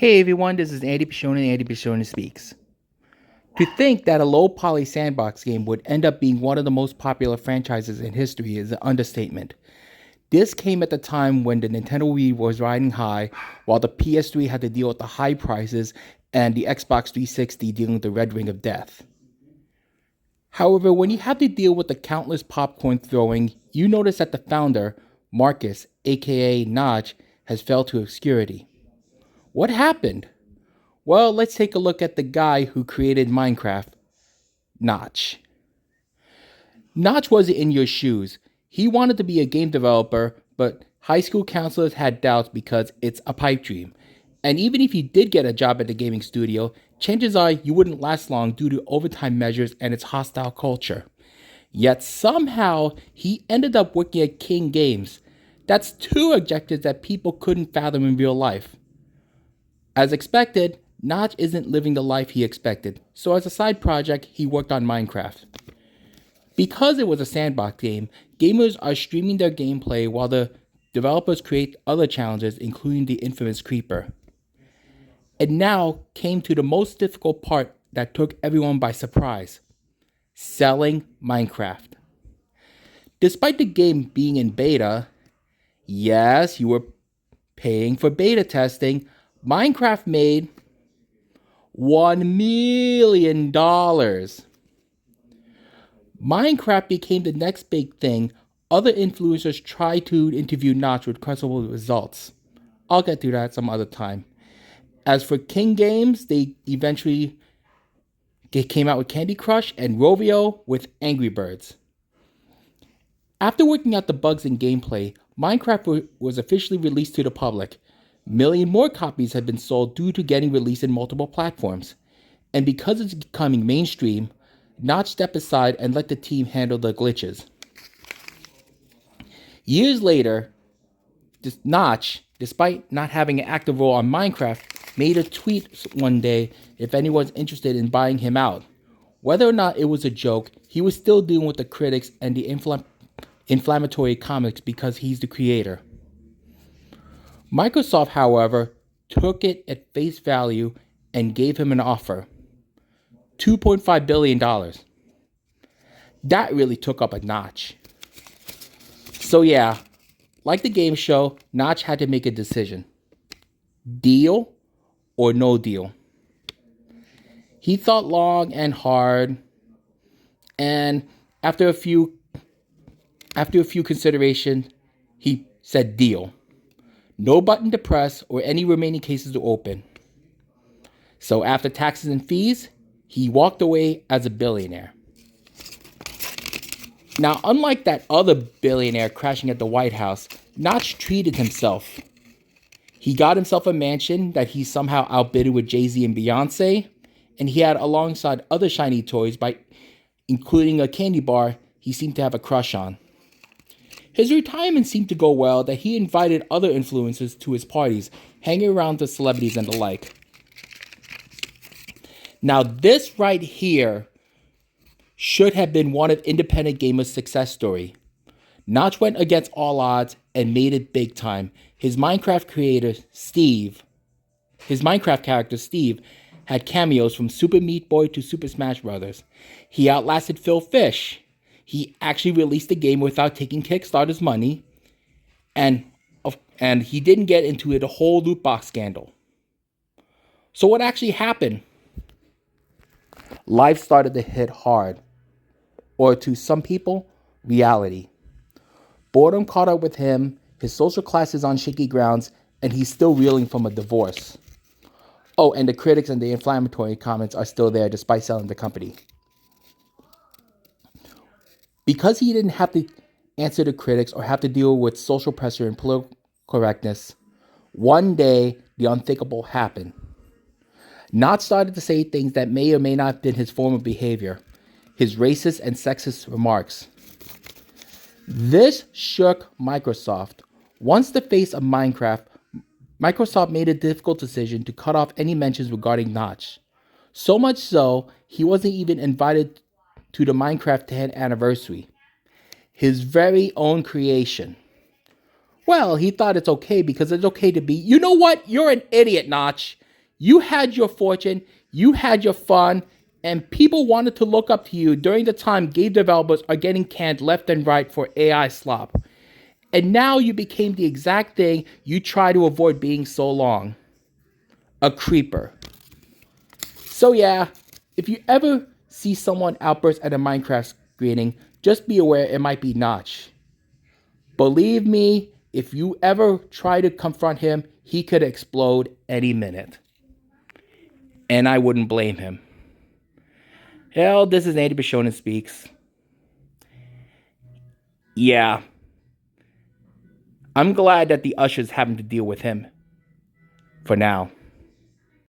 Hey everyone, this is Antibishonen, Antibishonen Speaks. To think that a low-poly sandbox game would end up being one of the most popular franchises in history is an understatement. This came at the time when the Nintendo Wii was riding high, while the PS3 had to deal with the high prices and the Xbox 360 dealing with the red ring of death. However, when you have to deal with the countless popcorn throwing, you notice that the founder, Marcus, aka Notch, has fell to obscurity. What happened? Well, let's take a look at the guy who created Minecraft, Notch. Notch wasn't in your shoes. He wanted to be a game developer, but high school counselors had doubts because it's a pipe dream. And even if you did get a job at the gaming studio, chances are you wouldn't last long due to overtime measures and its hostile culture. Yet somehow, he ended up working at King Games. That's two objectives that people couldn't fathom in real life. As expected, Notch isn't living the life he expected, so as a side project, he worked on Minecraft. Because it was a sandbox game, gamers are streaming their gameplay while the developers create other challenges, including the infamous Creeper. And now came to the most difficult part that took everyone by surprise: selling Minecraft. Despite the game being in beta, yes, you were paying for beta testing, Minecraft made $1 million. Minecraft became the next big thing. Other influencers tried to interview Notch with questionable results. I'll get to that some other time. As for King Games, they eventually came out with Candy Crush and Rovio with Angry Birds. After working out the bugs in gameplay, Minecraft was officially released to the public. A million more copies had been sold due to getting released in multiple platforms. And because it's becoming mainstream, Notch stepped aside and let the team handle the glitches. Years later, Notch, despite not having an active role on Minecraft, made a tweet one day if anyone's interested in buying him out. Whether or not it was a joke, he was still dealing with the critics and the inflammatory comments because he's the creator. Microsoft, however, took it at face value and gave him an offer: $2.5 billion. That really took up a Notch. So yeah, like the game show, Notch had to make a decision. Deal or no deal? He thought long and hard, and after a few considerations, he said deal. No button to press or any remaining cases to open. So after taxes and fees, he walked away as a billionaire. Now, unlike that other billionaire crashing at the White House, Notch treated himself. He got himself a mansion that he somehow outbidded with Jay-Z and Beyonce, and he had alongside other shiny toys, by including a candy bar he seemed to have a crush on. His retirement seemed to go well that he invited other influencers to his parties, hanging around with celebrities and the like. Now this right here should have been one of independent gamers' success story. Notch went against all odds and made it big time. His Minecraft character Steve had cameos from Super Meat Boy to Super Smash Bros. He outlasted Phil Fish. He actually released the game without taking Kickstarter's money, and he didn't get into the whole loot box scandal. So what actually happened? Life started to hit hard, or to some people, reality. Boredom caught up with him, his social class is on shaky grounds, and he's still reeling from a divorce. Oh, and the critics and the inflammatory comments are still there despite selling the company. Because he didn't have to answer the critics or have to deal with social pressure and political correctness, one day the unthinkable happened. Notch started to say things that may or may not have been his form of behavior, his racist and sexist remarks. This shook Microsoft. Once the face of Minecraft, Microsoft made a difficult decision to cut off any mentions regarding Notch. So much so, he wasn't even invited to the Minecraft 10th anniversary, his very own creation. Well, he thought it's okay because it's okay to be, you know what? You're an idiot, Notch. You had your fortune, you had your fun, and people wanted to look up to you during the time game developers are getting canned left and right for AI slop. And now you became the exact thing you try to avoid being so long. A creeper. So yeah, if you ever see someone outburst at a Minecraft screening, just be aware it might be Notch. Believe me, if you ever try to confront him, he could explode any minute. And I wouldn't blame him. Hell, this is Antibishonen Speaks. Yeah. I'm glad that the ushers having to deal with him. For now.